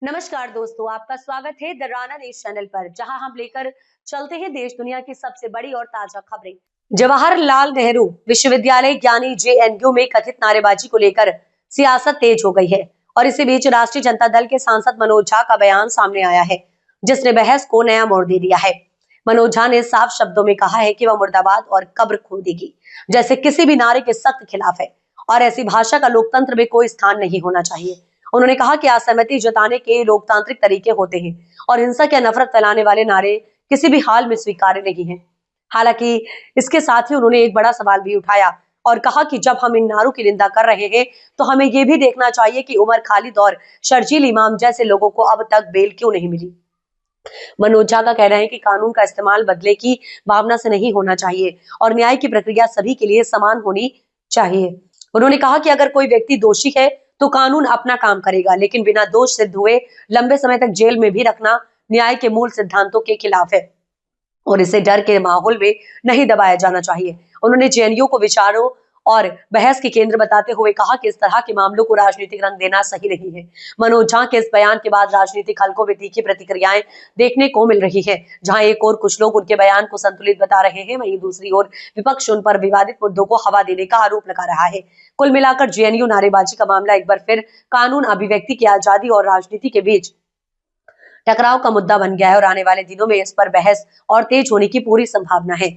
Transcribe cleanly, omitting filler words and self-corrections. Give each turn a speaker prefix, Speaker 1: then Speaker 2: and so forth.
Speaker 1: नमस्कार दोस्तों, आपका स्वागत है द राना न्यूज चैनल पर, जहां हम लेकर चलते हैं देश दुनिया की सबसे बड़ी और ताजा खबरें। जवाहरलाल नेहरू विश्वविद्यालय यानी जेएनयू में कथित नारेबाजी को लेकर सियासत तेज हो गई है और इसी बीच राष्ट्रीय जनता दल के सांसद मनोज झा का बयान सामने आया है, जिसने बहस को नया मोड़ दे दिया है। मनोज झा ने साफ शब्दों में कहा है कि वह मुर्दाबाद और कब्र खोदेगी जैसे किसी भी नारे के सख्त खिलाफ है और ऐसी भाषा का लोकतंत्र में कोई स्थान नहीं होना चाहिए। उन्होंने कहा कि असहमति जताने के लोकतांत्रिक तरीके होते हैं और हिंसा या नफरत फैलाने वाले नारे किसी भी हाल में स्वीकार्य नहीं है। हालांकि इसके साथ ही उन्होंने एक बड़ा सवाल भी उठाया और कहा कि जब हम इन नारों की निंदा कर रहे हैं तो हमें यह भी देखना चाहिए कि उमर खालिद और शर्जील इमाम जैसे लोगों को अब तक बेल क्यों नहीं मिली। मनोज झा का कहना है कि कानून का इस्तेमाल बदले की भावना से नहीं होना चाहिए और न्याय की प्रक्रिया सभी के लिए समान होनी चाहिए। उन्होंने कहा कि अगर कोई व्यक्ति दोषी है तो कानून अपना काम करेगा, लेकिन बिना दोष सिद्ध हुए लंबे समय तक जेल में भी रखना न्याय के मूल सिद्धांतों के खिलाफ है और इसे डर के माहौल में नहीं दबाया जाना चाहिए। उन्होंने जेएनयू को विचारों और बहस के केंद्र बताते हुए कहा कि इस तरह के मामलों को राजनीतिक रंग देना सही नहीं है। मनोज झा के इस बयान के बाद राजनीतिक हलकों में तीखी प्रतिक्रियाएं देखने को मिल रही है, जहां एक और कुछ लोग उनके बयान को संतुलित बता रहे हैं, वहीं दूसरी ओर विपक्ष उन पर विवादित मुद्दों को हवा देने का आरोप लगा रहा है। कुल मिलाकर जेएनयू नारेबाजी का मामला एक बार फिर कानून, अभिव्यक्ति की आजादी और राजनीति के बीच टकराव का मुद्दा बन गया है और आने वाले दिनों में इस पर बहस और तेज होने की पूरी संभावना है।